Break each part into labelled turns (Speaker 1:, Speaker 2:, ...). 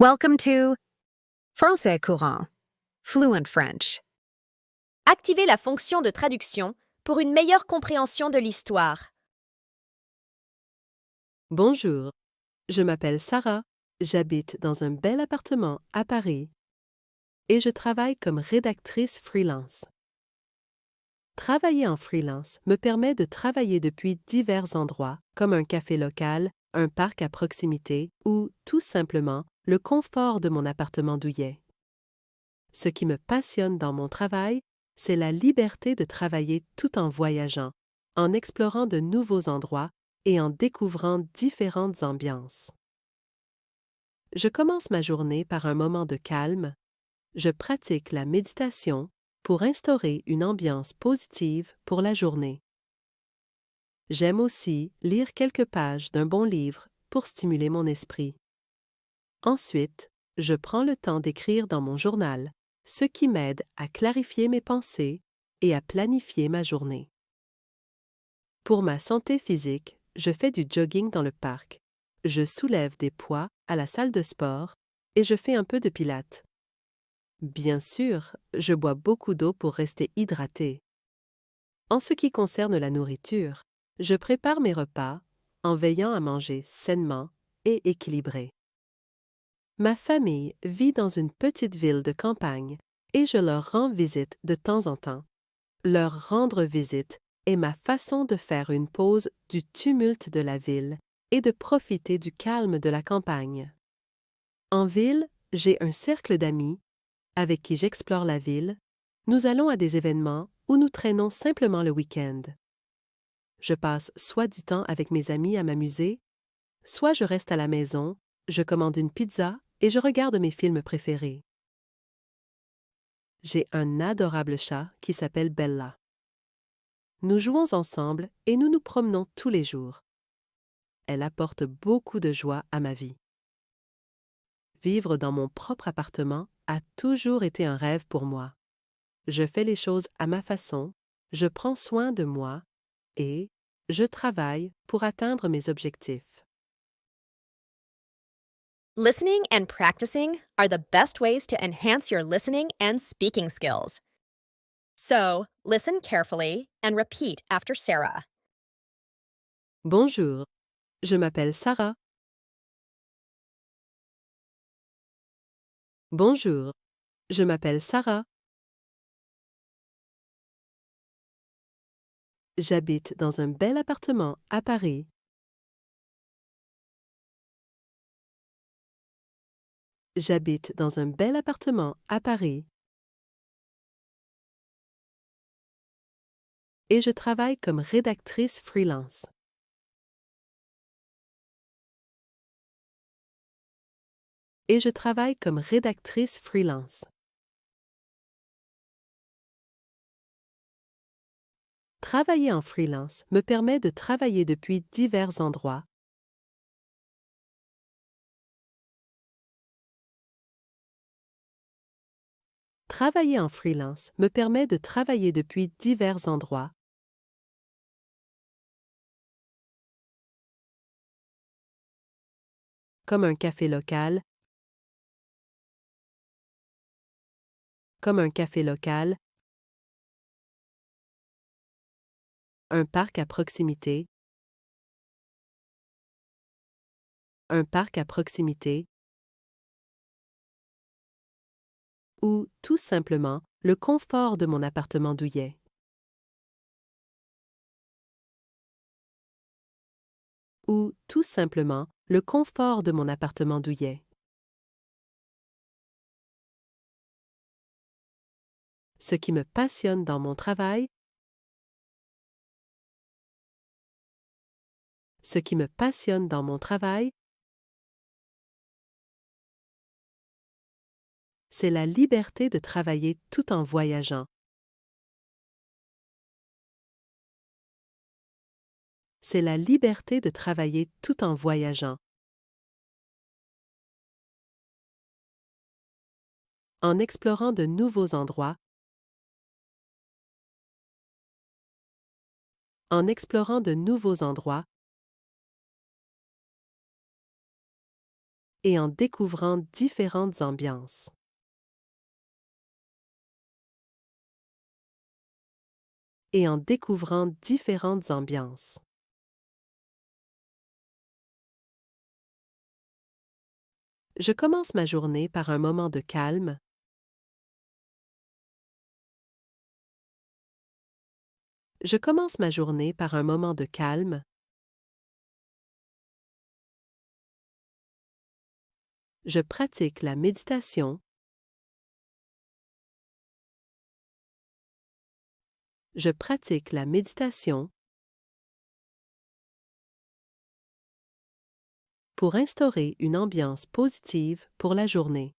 Speaker 1: Welcome to Français courant, Fluent French.
Speaker 2: Activez la fonction de traduction pour une meilleure compréhension de l'histoire.
Speaker 3: Bonjour, je m'appelle Sarah, j'habite dans un bel appartement à Paris et je travaille comme rédactrice freelance. Travailler en freelance me permet de travailler depuis divers endroits comme un café local, un parc à proximité ou, tout simplement, le confort de mon appartement douillet. Ce qui me passionne dans mon travail, c'est la liberté de travailler tout en voyageant, en explorant de nouveaux endroits et en découvrant différentes ambiances. Je commence ma journée par un moment de calme, je pratique la méditation pour instaurer une ambiance positive pour la journée. J'aime aussi lire quelques pages d'un bon livre pour stimuler mon esprit. Ensuite, je prends le temps d'écrire dans mon journal, ce qui m'aide à clarifier mes pensées et à planifier ma journée. Pour ma santé physique, je fais du jogging dans le parc. Je soulève des poids à la salle de sport et je fais un peu de pilates. Bien sûr, je bois beaucoup d'eau pour rester hydratée. En ce qui concerne la nourriture, je prépare mes repas en veillant à manger sainement et équilibré. Ma famille vit dans une petite ville de campagne et je leur rends visite de temps en temps. Leur rendre visite est ma façon de faire une pause du tumulte de la ville et de profiter du calme de la campagne. En ville, j'ai un cercle d'amis avec qui j'explore la ville. Nous allons à des événements ou nous traînons simplement le week-end. Je passe soit du temps avec mes amis à m'amuser, soit je reste à la maison, je commande une pizza et je regarde mes films préférés. J'ai un adorable chat qui s'appelle Bella. Nous jouons ensemble et nous nous promenons tous les jours. Elle apporte beaucoup de joie à ma vie. Vivre dans mon propre appartement a toujours été un rêve pour moi. Je fais les choses à ma façon, je prends soin de moi et je travaille pour atteindre mes objectifs.
Speaker 2: Listening and practicing are the best ways to enhance your listening and speaking skills. So, listen carefully and repeat after Sarah.
Speaker 3: Bonjour, je m'appelle Sarah. Bonjour, je m'appelle Sarah. J'habite dans un bel appartement à Paris. J'habite dans un bel appartement à Paris. Et je travaille comme rédactrice freelance. Et je travaille comme rédactrice freelance. Travailler en freelance me permet de travailler depuis divers endroits. Travailler en freelance me permet de travailler depuis divers endroits, comme un café local, un parc à proximité, ou tout simplement le confort de mon appartement douillet. Ou tout simplement le confort de mon appartement douillet. Ce qui me passionne dans mon travail, c'est la liberté de travailler tout en voyageant. C'est la liberté de travailler tout en voyageant. En explorant de nouveaux endroits, et en découvrant différentes ambiances. Et en découvrant différentes ambiances. Je commence ma journée par un moment de calme. Je commence ma journée par un moment de calme. Je pratique la méditation. Je pratique la méditation pour instaurer une ambiance positive pour la journée.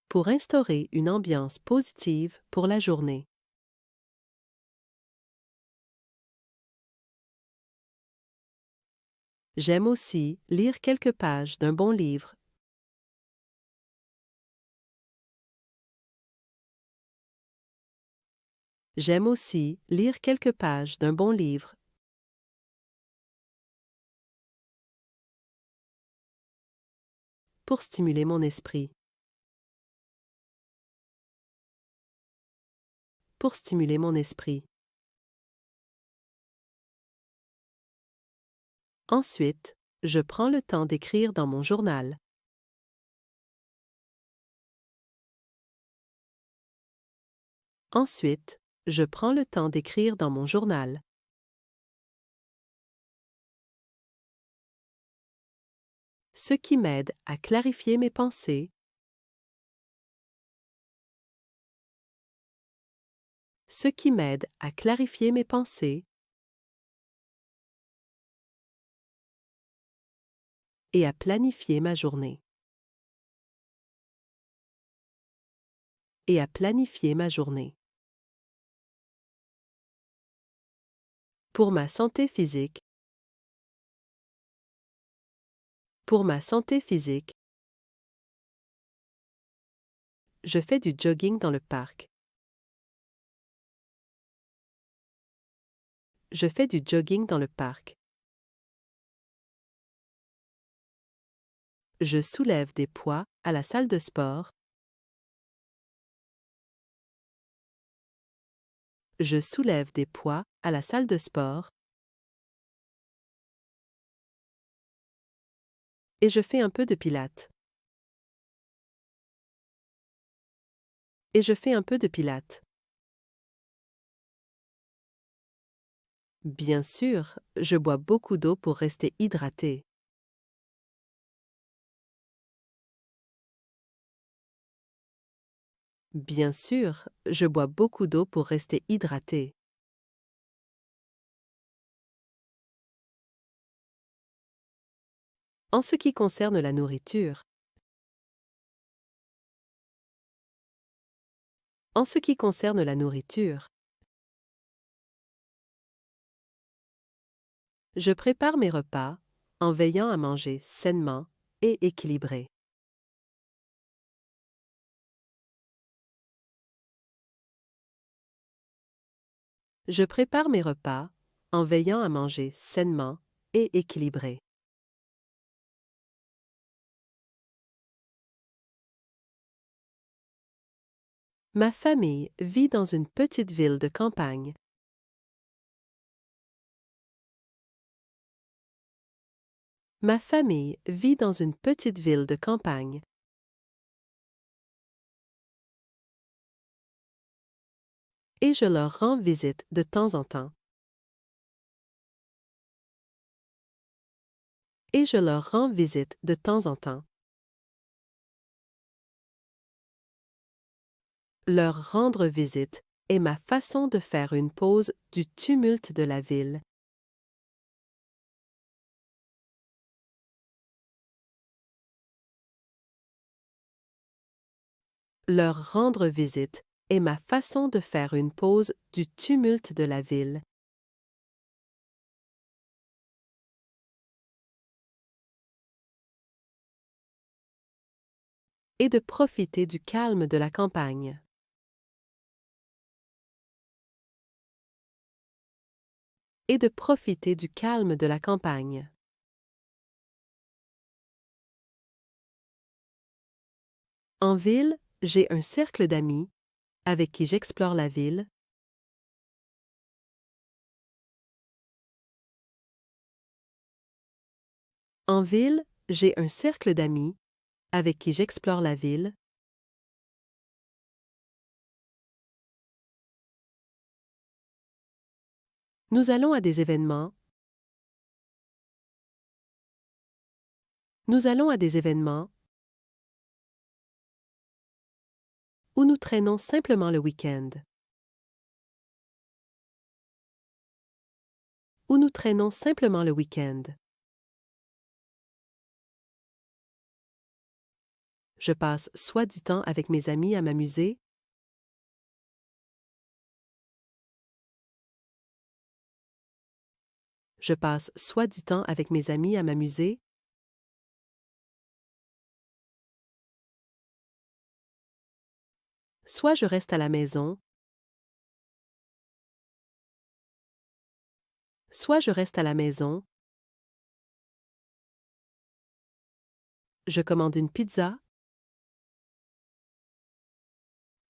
Speaker 3: Pour instaurer une ambiance positive pour la journée. J'aime aussi lire quelques pages d'un bon livre. J'aime aussi lire quelques pages d'un bon livre. Pour stimuler mon esprit. Pour stimuler mon esprit. Ensuite, je prends le temps d'écrire dans mon journal. Ensuite, je prends le temps d'écrire dans mon journal. Ce qui m'aide à clarifier mes pensées. Ce qui m'aide à clarifier mes pensées. Et à planifier ma journée. Et à planifier ma journée. Pour ma santé physique. Pour ma santé physique. Je fais du jogging dans le parc. Je fais du jogging dans le parc. Je soulève des poids à la salle de sport. Je soulève des poids à la salle de sport. Et je fais un peu de pilates. Et je fais un peu de pilates. Bien sûr, je bois beaucoup d'eau pour rester hydraté. Bien sûr, je bois beaucoup d'eau pour rester hydraté. En ce qui concerne la nourriture. En ce qui concerne la nourriture. Je prépare mes repas en veillant à manger sainement et équilibré. Je prépare mes repas en veillant à manger sainement et équilibré. Ma famille vit dans une petite ville de campagne. Ma famille vit dans une petite ville de campagne. Et je leur rends visite de temps en temps. Et je leur rends visite de temps en temps. Leur rendre visite est ma façon de faire une pause du tumulte de la ville. Leur rendre visite est ma façon de faire une pause du tumulte de la ville. Et de profiter du calme de la campagne. et de profiter du calme de la campagne. En ville, j'ai un cercle d'amis avec qui j'explore la ville. En ville, j'ai un cercle d'amis avec qui j'explore la ville. Nous allons à des événements. Nous allons à des événements ou nous traînons simplement le week-end. Ou nous traînons simplement le week-end. Je passe soit du temps avec mes amis à m'amuser, je passe soit du temps avec mes amis à m'amuser, soit je reste à la maison, soit je reste à la maison, je commande une pizza,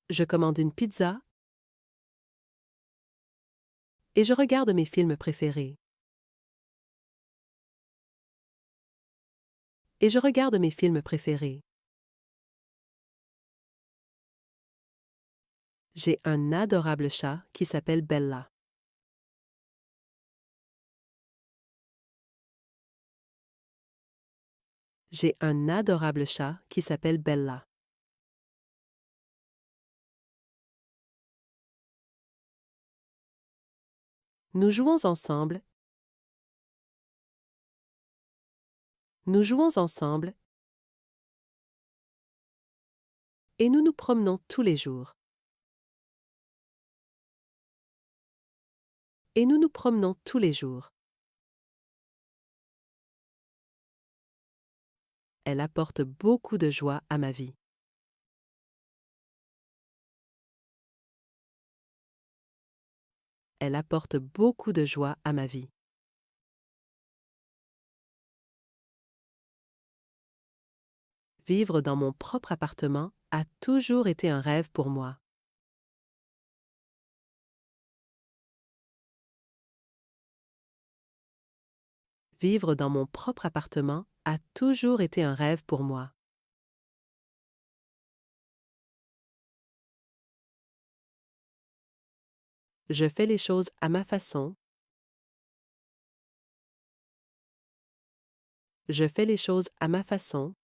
Speaker 3: je commande une pizza, et je regarde mes films préférés. Et je regarde mes films préférés. J'ai un adorable chat qui s'appelle Bella. J'ai un adorable chat qui s'appelle Bella. Nous jouons ensemble. Nous jouons ensemble. Et nous nous promenons tous les jours. Et nous nous promenons tous les jours. Elle apporte beaucoup de joie à ma vie. Elle apporte beaucoup de joie à ma vie. Vivre dans mon propre appartement a toujours été un rêve pour moi. Vivre dans mon propre appartement a toujours été un rêve pour moi. Je fais les choses à ma façon. Je fais les choses à ma façon.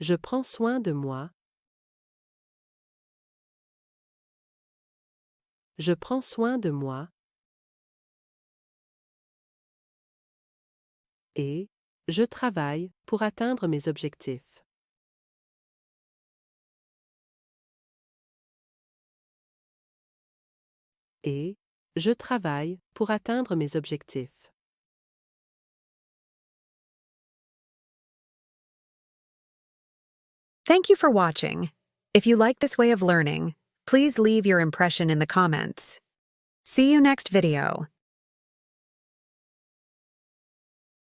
Speaker 3: Je prends soin de moi. Je prends soin de moi. Et je travaille pour atteindre mes objectifs. Et je travaille pour atteindre mes objectifs.
Speaker 1: Thank you for watching. If you like this way of learning, please leave your impression in the comments. See you next video.